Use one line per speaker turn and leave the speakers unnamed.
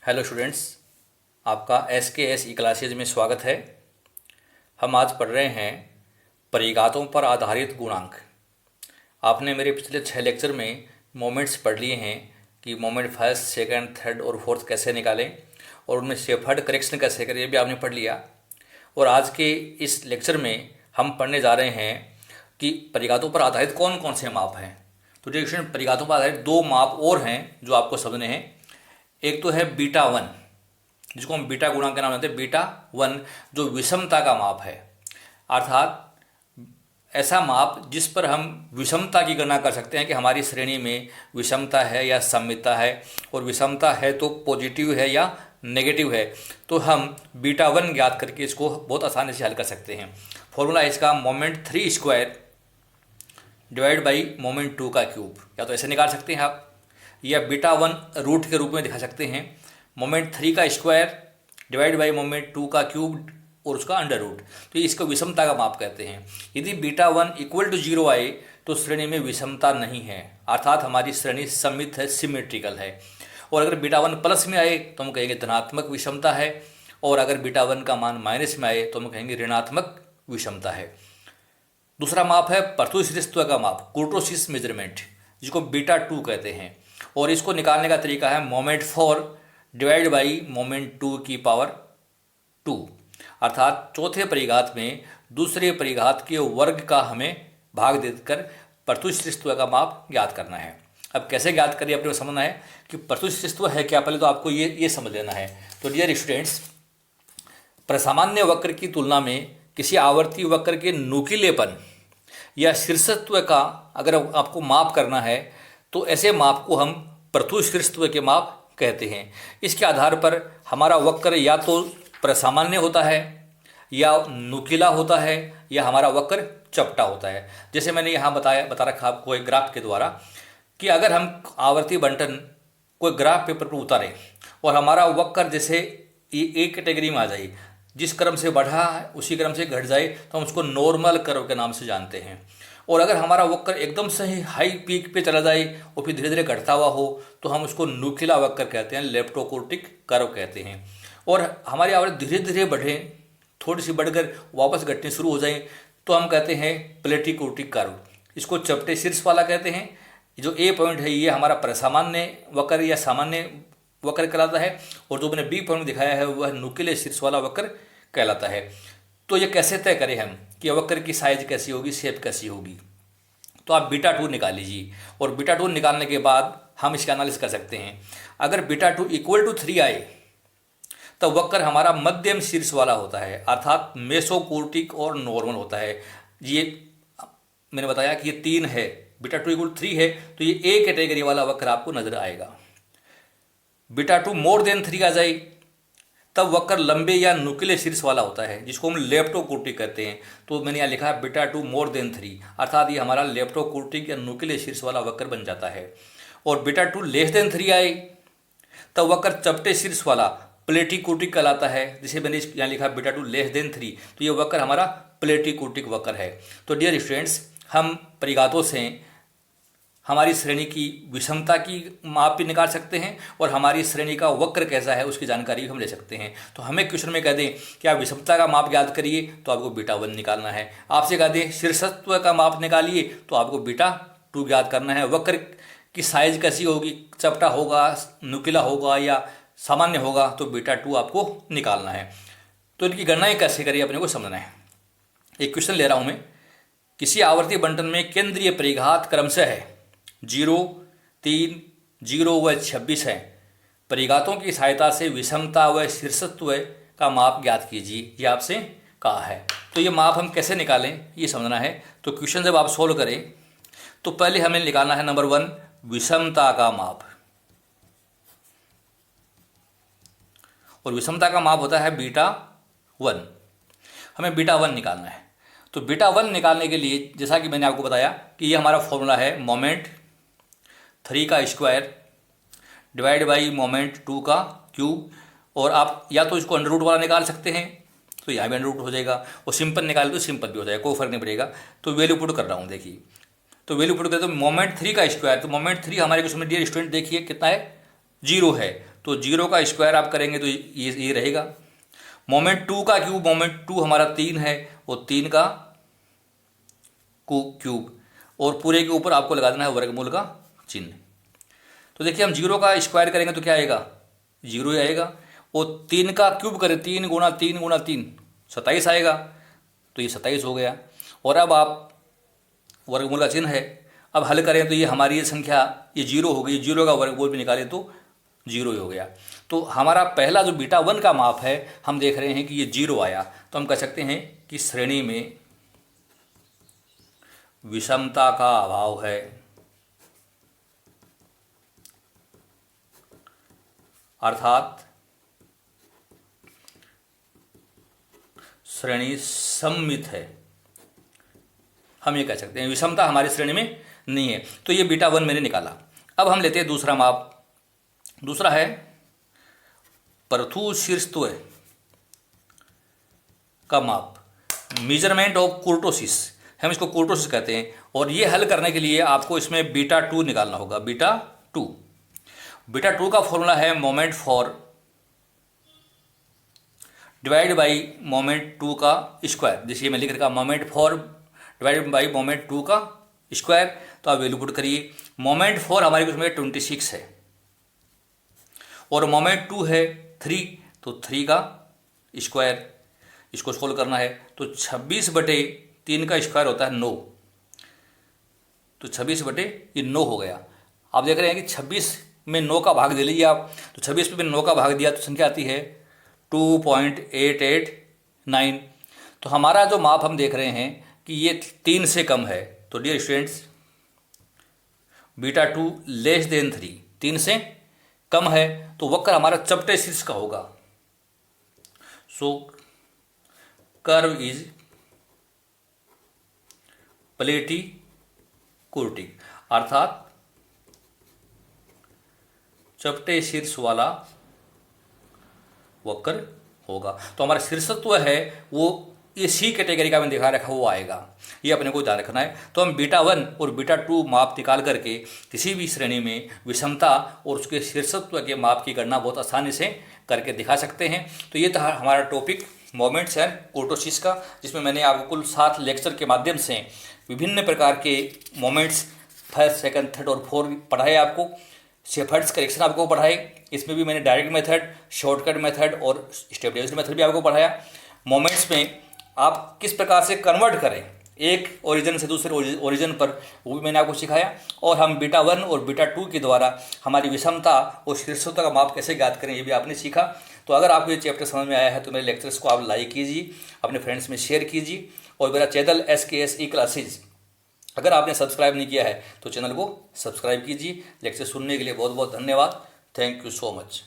Hello students, आपका S E classes में स्वागत है। हम आज पढ़ रहे हैं परिघातों पर आधारित गुणांक। आपने मेरे पिछले 6 लेक्चर में मोमेंट्स पढ़ लिए हैं कि मोमेंट फर्स्ट, सेकंड, थर्ड और फोर्थ कैसे निकालें और उनमें शेफर्ड करेक्शन कैसे करें, ये भी आपने पढ़ लिया। और आज के इस लेक्चर में हम पढ़ने जा रहे हैं कि परिघातों पर आधारित कौन कौन से माप हैं। तो देखिए, परिघातों पर आधारित 2 माप और हैं जो आपको समझने हैं। एक तो है बीटा 1, जिसको हम बीटा गुणांक के नाम लेते हैं। बीटा 1 जो विषमता का माप है, अर्थात ऐसा माप जिस पर हम विषमता की गणना कर सकते हैं कि हमारी श्रेणी में विषमता है या सममितता है, और विषमता है तो पॉजिटिव है या नेगेटिव है। तो हम बीटा 1 ज्ञात करके इसको बहुत आसानी से हल कर सकते हैं। फॉर्मूला है इसका moment 3 square divide by moment 2 का क्यूब। या तो ऐसे निकाल सकते हैं आप, या बीटा 1 रूट के रूप में दिखा सकते हैं। मोमेंट 3 का स्क्वायर डिवाइड बाई मोमेंट 2 का क्यूब और उसका अंडर रूट। तो इसको विषमता का माप कहते हैं। यदि बीटा 1 इक्वल टू 0 आए तो श्रेणी में विषमता नहीं है, अर्थात हमारी श्रेणी सममित है, सिमेट्रिकल है। और अगर बीटा 1 प्लस में आए तो हम कहेंगे धनात्मक विषमता है, और अगर बीटा 1 का मान माइनस में आए तो हम कहेंगे ऋणात्मक विषमता है। दूसरा माप है प्रत्युष्ठत्व का माप, कुर्टोसिस मेजरमेंट, जिसको बीटा 2 कहते हैं। और इसको निकालने का तरीका है मोमेंट 4 डिवाइड बाई मोमेंट 2 की पावर 2, अर्थात चौथे परिघात में दूसरे परिघात के वर्ग का हमें भाग देकर प्रत्युष्ठत्व का माप ज्ञात करना है। अब कैसे ज्ञात करिए, अपने को समझना है कि प्रत्युष्ठत्व है क्या। पहले तो आपको ये समझ लेना है। तो डियर स्टूडेंट्स, प्रसामान्य वक्र की तुलना में किसी आवर्ती वक्र के नुकीलेपन या शीर्षत्व का अगर आपको माप करना है तो ऐसे माप को हम प्रत्युष्ठत्व के माप कहते हैं। इसके आधार पर हमारा वक्र या तो प्रसामान्य होता है, या नुकीला होता है, या हमारा वक्र चपटा होता है। जैसे मैंने यहाँ बता रखा आपको एक ग्राफ के द्वारा कि अगर हम आवर्ती बंटन कोई ग्राफ पेपर पर उतारें और हमारा वक्र जैसे एक कैटेगरी में आ जाए, जिस क्रम से बढ़ा है उसी क्रम से घट जाए, तो हम उसको नॉर्मल कर्व के नाम से जानते हैं। और अगर हमारा वक्र एकदम से ही हाई पीक पे चला जाए और फिर धीरे धीरे घटता हुआ हो तो हम उसको नुकीला वक्र कहते हैं, लेप्टोकोर्टिक कर्व कहते हैं। और हमारी आवृत्ति धीरे धीरे बढ़े, थोड़ी सी बढ़कर वापस घटनी शुरू हो जाए तो हम कहते हैं प्लेटिकोर्टिक कर्व। इसको चपटे शीर्ष वाला कहते हैं। जो ए पॉइंट है ये हमारा प्रसामान्य वक्र या सामान्य वक्र कहलाता है, और जो मैंने बी पॉइंट दिखाया है वह नुकीले शीर्ष वाला वक्र कहलाता है। तो ये कैसे तय करें हम कि वक्र की साइज कैसी होगी, शेप कैसी होगी। तो आप बीटा 2 निकाल लीजिए, और बीटा 2 निकालने के बाद हम इसका एनालिसिस कर सकते हैं। अगर बीटा 2 इक्वल टू 3 आए तो वक्र हमारा मध्यम शीर्ष वाला होता है, अर्थात मेसोकोर्टिक और नॉर्मल होता है। ये मैंने बताया कि ये 3 है, बीटा 2 इक्वल 3 है तो ये ए कैटेगरी वाला वक्र आपको नजर आएगा। बीटा 2 मोर देन 3 आ जाए तब वक्र लंबे या नुकीले शीर्ष वाला होता है, जिसको हम लेप्टोकोर्टिक कहते हैं। तो मैंने यहाँ लिखा है बीटा 2 मोर देन 3, अर्थात ये हमारा लेप्टोकोर्टिक या नुकीले शीर्ष वाला वक्र बन जाता है। और बीटा 2 लेस देन 3 आए तब वक्र चपटे शीर्ष वाला प्लेटिकोर्टिक कहलाता है, जिसे मैंने यहाँ लिखा है बीटा 2 लेस देन 3, तो ये वक्र हमारा प्लेटिकोर्टिक वक्र है। तो डियर स्टूडेंट्स, हम परिघातों से हमारी श्रेणी की विषमता की माप भी निकाल सकते हैं, और हमारी श्रेणी का वक्र कैसा है उसकी जानकारी भी हम ले सकते हैं। तो हमें क्वेश्चन में कह दें कि आप विषमता का माप याद करिए तो आपको बीटा 1 निकालना है। आपसे कह दें शीर्षत्व का माप निकालिए तो आपको बीटा 2 याद करना है। वक्र की साइज कैसी होगी, चपटा होगा, नुकीला होगा या सामान्य होगा, तो बीटा 2 आपको निकालना है। तो इनकी गणनाएं कैसे करिए अपने को समझना है। एक क्वेश्चन ले रहा हूं मैं। किसी आवर्ती बंटन में केंद्रीय परिघात क्रमशः है 0, 3, 0 व 26 है। परिघातों की सहायता से विषमता व शीर्षत्व का माप ज्ञात कीजिए, ये आपसे कहा है। तो ये माप हम कैसे निकालें ये समझना है। तो क्वेश्चन जब आप सोल्व करें तो पहले हमें निकालना है नंबर 1 विषमता का माप, और विषमता का माप होता है बीटा 1। हमें बीटा 1 निकालना है। तो बीटा 1 निकालने के लिए जैसा कि मैंने आपको बताया कि ये हमारा फॉर्मूला है मोमेंट 3 का स्क्वायर डिवाइड बाई मोमेंट 2 का क्यूब। और आप या तो इसको अंडर रूट वाला निकाल सकते हैं तो यहाँ भी अंडर रूट हो जाएगा, और सिंपल निकाले तो सिंपल भी हो जाएगा, कोई फर्क नहीं पड़ेगा। तो वैल्यू पुट कर रहा हूँ, देखिए। तो वैल्यू पुट करें तो मोमेंट 3 का स्क्वायर, तो मोमेंट 3 हमारे क्वेश्चन में डियर स्टूडेंट देखिए कितना है, 0 है। तो 0 का स्क्वायर आप करेंगे तो ये रहेगा। मोमेंट 2 का क्यूब, मोमेंट 2 हमारा 3 है, वो 3 का क्यूब, और पूरे के ऊपर आपको लगा देना है वर्गमूल का चिन्ह। तो देखिए हम 0 का स्क्वायर करेंगे तो क्या आएगा, 0 ही आएगा। और 3 का क्यूब करें, 3 गुणा 3 गुणा 3 27 आएगा, तो ये 27 हो गया। और अब आप वर्गमूल का चिन्ह है, अब हल करें तो ये हमारी ये संख्या ये 0 हो गई, 0 का वर्गमूल भी निकालें तो 0 ही हो गया। तो हमारा पहला जो बीटा 1 का माप है हम देख रहे हैं कि ये 0 आया, तो हम कह सकते हैं कि श्रेणी में विषमता का अभाव है, अर्थात श्रेणी सममित है। हम ये कह सकते हैं विषमता हमारी श्रेणी में नहीं है। तो ये बीटा 1 मैंने निकाला। अब हम लेते हैं दूसरा माप। दूसरा है परथूशीर्षत्व का माप, मेजरमेंट ऑफ कुर्टोसिस, हम इसको कुर्टोसिस कहते हैं। और ये हल करने के लिए आपको इसमें बीटा 2 निकालना होगा। बीटा 2 का फॉर्मूला है moment for divide by moment 2 का स्क्वायर। जैसे मैं लिख रखा moment for divide by moment 2 का स्क्वायर, तो आप वैल्यू पुट करिए। मोमेंट फॉर हमारे उसमें 26 है और मोमेंट 2 है 3, तो 3 का स्क्वायर, इसको सोल्व करना है। तो 26/3 का स्क्वायर होता है 9, तो 26/9 हो गया। आप देख रहे हैं कि 26 में 9 का भाग दे लीजिए आप, तो 26 में 9 का भाग दिया तो संख्या आती है 2.889। तो हमारा जो माप हम देख रहे हैं कि ये 3 से कम है। तो dear students, beta 2 less than 3, 3 से कम है, तो वक्र हमारा चपटे शीर्ष का होगा। सो कर्व इज प्लेटी कुर्टिक, अर्थात चपटे शीर्ष वाला वक्र होगा। तो हमारा शीर्षत्व है वो इसी कैटेगरी का मैंने दिखा रखा वो आएगा, ये अपने को ध्यान रखना है। तो हम बीटा 1 और बीटा 2 माप निकाल करके किसी भी श्रेणी में विषमता और उसके शीर्षत्व के माप की गणना बहुत आसानी से करके दिखा सकते हैं। तो ये था हमारा टॉपिक मोमेंट्स एंड कुर्टोसिस का, जिसमें मैंने आपको कुल 7 लेक्चर के माध्यम से विभिन्न प्रकार के मोमेंट्स फर्स्ट, सेकंड, थर्ड और फोर्थ पढ़ाए आपको। शेफर्ड्स करेक्शन आपको पढ़ाए, इसमें भी मैंने डायरेक्ट मेथड, शॉर्टकट मेथड और स्टेबलाइज्ड मेथड भी आपको पढ़ाया। मोमेंट्स में आप किस प्रकार से कन्वर्ट करें एक ओरिजिन से दूसरे ओरिजिन पर, वो भी मैंने आपको सिखाया। और हम बीटा 1 और बीटा 2 के द्वारा हमारी विषमता और शीर्षता का माप कैसे ज्ञात करें ये भी आपने सीखा। तो अगर आपको ये चैप्टर समझ में आया है तो मेरे लेक्चर्स को आप लाइक कीजिए, अपने फ्रेंड्स में शेयर कीजिए, और मेरा चैनल SKS ई क्लासेज अगर आपने सब्सक्राइब नहीं किया है तो चैनल को सब्सक्राइब कीजिए। लेक्चर सुनने के लिए बहुत बहुत धन्यवाद। Thank you so much.